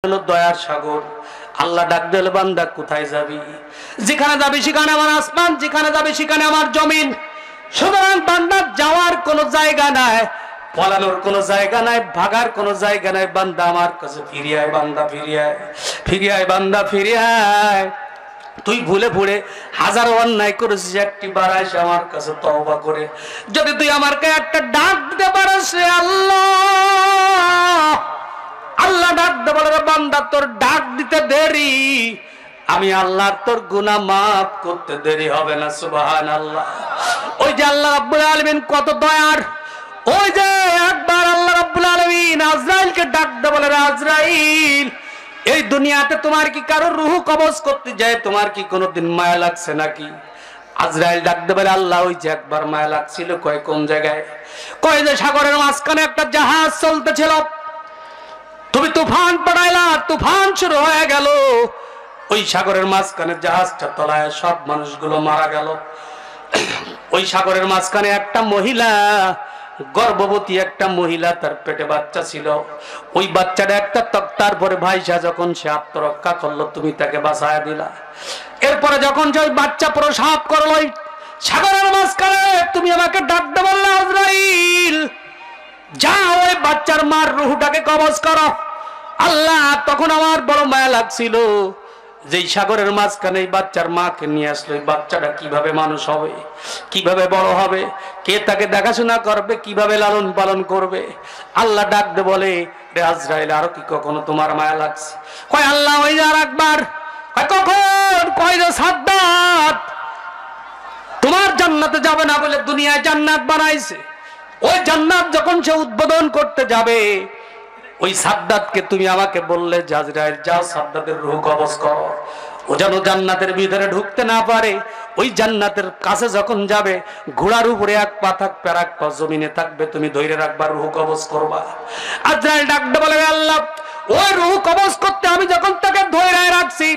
হলো দয়ার সাগর। আল্লাহ ডাক দিল, বান্দা কোথায় যাবি? যেখানে যাবি সেখানে আমার আসমান, যেখানে যাবি সেখানে আমার জমিন। সুতরাং বান্দার যাওয়ার কোনো জায়গা নাই, পলানোর কোনো জায়গা নাই, ভাগার কোনো জায়গা নাই। বান্দা আমার কাছে ফিরে আয়, বান্দা ফিরে আয়, ফিরে আয়, বান্দা ফিরে আয়। তুই ভুলে ভুলে হাজারো অন্যায় করেছিস, একটি বার এসে আমার কাছে তওবা করে যদি তুই আমাকে একটা ডাক দিতে পারিস, আল্লাহ আল্লাহ ডাক দে, বলে বান্দা তোর ডাক দিতে দেরি, আমি আল্লাহর তোর গুনাহ মাফ করতে দেরি হবে না। সুবহানাল্লাহ। ওই যে আল্লাহ রাব্বুল আলামিন কত দয়ার। ওই যে একবার আল্লাহ রাব্বুল আলামিন আজরাইলকে ডাক দে, বলে আজরাইল, এই দুনিয়াতে তোমার কি কারো রূহ কবজ করতে যায় তোমার কি কোনোদিন মায়া লাগছে নাকি? আজরাইল ডাক দে, বলে আল্লাহ ওই যে একবার মায়া লাগছিল। কয় কোন জায়গায়? কয় যে সাগরের মাঝখানে একটা জাহাজ চলতেছিল, তুমি তুফান পাঠাইলা, তুফান শুরু হয়ে গেল, ওই সাগরের মাঝখানে জাহাজটা তলায় সব মানুষগুলো মারা গেল। ওই সাগরের মাঝখানে একটা মহিলা, গর্ভবতী একটা মহিলা, তার পেটে বাচ্চা ছিল। ওই বাচ্চাটা একটা তক্তার পরে ভাইসা যখন সে আত্মরক্ষা করলো, তুমি তাকে বাঁচায় দিলা। এরপরে যখন যে ওই বাচ্চা প্রসব করলো ওই সাগরের মাঝখানে, তুমি আমাকে ডাক দে, বললে আজরাইল যা ওই বাচ্চার মার রূহটাকে কবজ করো। আল্লাহ তখন আমার বড় মায়া লাগছিল, যেই সাগরের মাঝখানে এই বাচ্চার মাকে নিয়ে আসলো, এই বাচ্চাটা কিভাবে মানুষ হবে, কিভাবে বড় হবে, কে তাকে দেখাশোনা করবে, কিভাবে লালন পালন করবে। আল্লাহ ডাক দে, বলে রে আজরাইল, আরো কি কখনো তোমার মায়া লাগছে? কয় আল্লাহ ওই আর একবার। কয় কখন? কয় যে সাদ্দাত তোমার জান্নাতে যাবে না বলে দুনিয়ায় জান্নাত বানাইছে, ওই জান্নাত যখন সে উদ্বোধন করতে যাবে, ওই সাদ্দাতকে তুমি আমাকে বললে আজরাইল যাও সাদ্দাতের রূহ কবজ করো, ও যেন জান্নাতের ভিতরে ঢুকতে না পারে। ওই জান্নাতের কাছে যখন যাবে, ঘোড়ার উপরে এক পা থাকবে আর এক পা জমিনে থাকবে, তুমি ধরে রাখবা, রূহ কবজ করবা। আজরাইল ডাকতে বলে আল্লাহ ওই রূহ কবজ করতে আমি যখন তাকে ধরে রাখছি,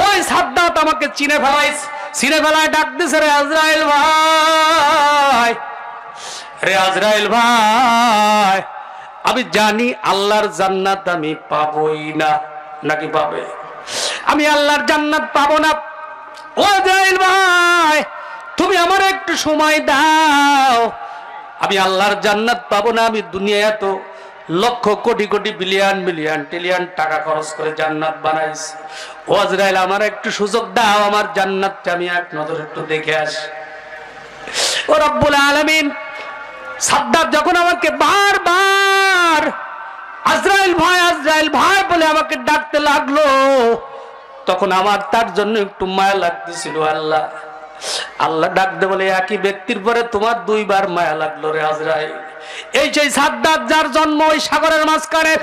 ওই সাদ্দাত আমাকে চিনে ফেলাইছে, চিনে ফেলায় ডাক দিছে, রে আজরাইল ভাই, রে আজরাইল ভাই, আমি জানি আল্লাহর জান্নাত আমি পাবোই না। নাকি পাবে? আমি আল্লাহর জান্নাত পাবো না। ও আজরাইল ভাই, তুমি আমার একটু সময় দাও, আমি আল্লাহর জান্নাত পাবো না। আমি দুনিয়ায় এত lakh crore crore billion billion trillion টাকা খরচ করে জান্নাত বানাইছি। ও আজরাইল আমার একটু সুযোগ দাও, আমার জান্নাতটা আমি এক নজর একটু দেখে আসি। ও রব্বুল আলামিন সাদ্দাত যখন আমাকে বারবার আজরাইল ভাই বলে আমাকে ডাকতে লাগলো, তখন আমার তার জন্য একটু মায়া লাগতেছিল। আল্লাহ আল্লাহ ডাকতে বলে একই ব্যক্তির পরে তোমার দুইবার মায়া লাগলো রে আজরাইল। এই সেই সাদ্দাত যার জন্ম ওই সাগরের মাঝখানে,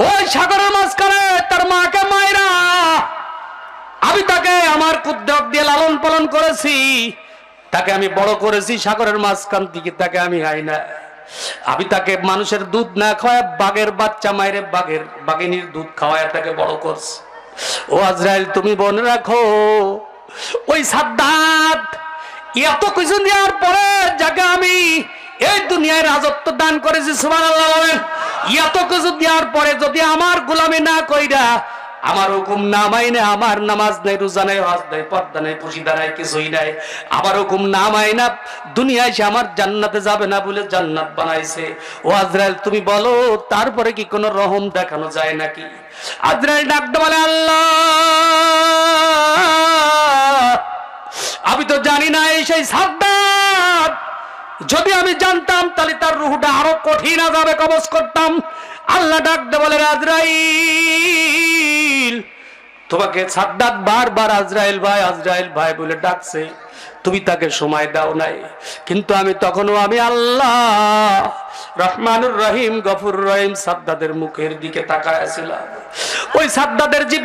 ওই সাগরের মাঝখানে তার মাকে মায়েরা আমি তাকে আমার কুদ্রত দিয়ে লালন পালন করেছি, তাকে আমি বড় করেছি সাগরের মাঝখান থেকে, তাকে আমি খাই না। আমি তাকে মানুষের দুধ না খাওয়ায় বাঘের বাচ্চা মায়ের বাঘিনীর দুধ খাওয়ায় তাকে বড় করছি। ও আজরাইল তুমি মনে রাখো, ওই সাদ্দাত এত কিছু দেওয়ার পরে যাকে আমি এই দুনিয়ায় রাজত্ব দান করেছি, সুবহানাল্লাহ বলেন, এত কিছু দেওয়ার পরে যদি আমার গোলামি না কইরা, আমার হুকুম না মাইনে, আমার নামাজ নাই, রোজা নাই, হজ নাই, পর্দা নাই, পর্দা নাই, কিছুই নাই, আমার হুকুম না মাইনা দুনিয়ায় সে আমার জান্নাতে যাবে না বলে জান্নাত বানাইছে। ও আজরাইল তুমি বলো তারপরে কি কোনো রহম দেখানো যায় নাকি? আজরাইল ডাকতে বলে আল্লাহ আমি তো জানি না এই সেই সাদ্দাত, যদি আমি জানতাম তাহলে তার রূহটা আরো কঠিন আযাবে কবজ করতাম। আল্লাহ ডাকতে বলে আজরাইল তোমাকে সাদ্দাত বারবার আজরাইল ভাই বলে ডাকছে, তুমি তাকে সময় দাও নাই। কিন্তু আমি তখনও আমি আল্লাহ রহমানুর রহিম গফুর রহিম সাদ্দাতের মুখের দিকে তাকায় ছিলাম। ওই সাদ্দাতের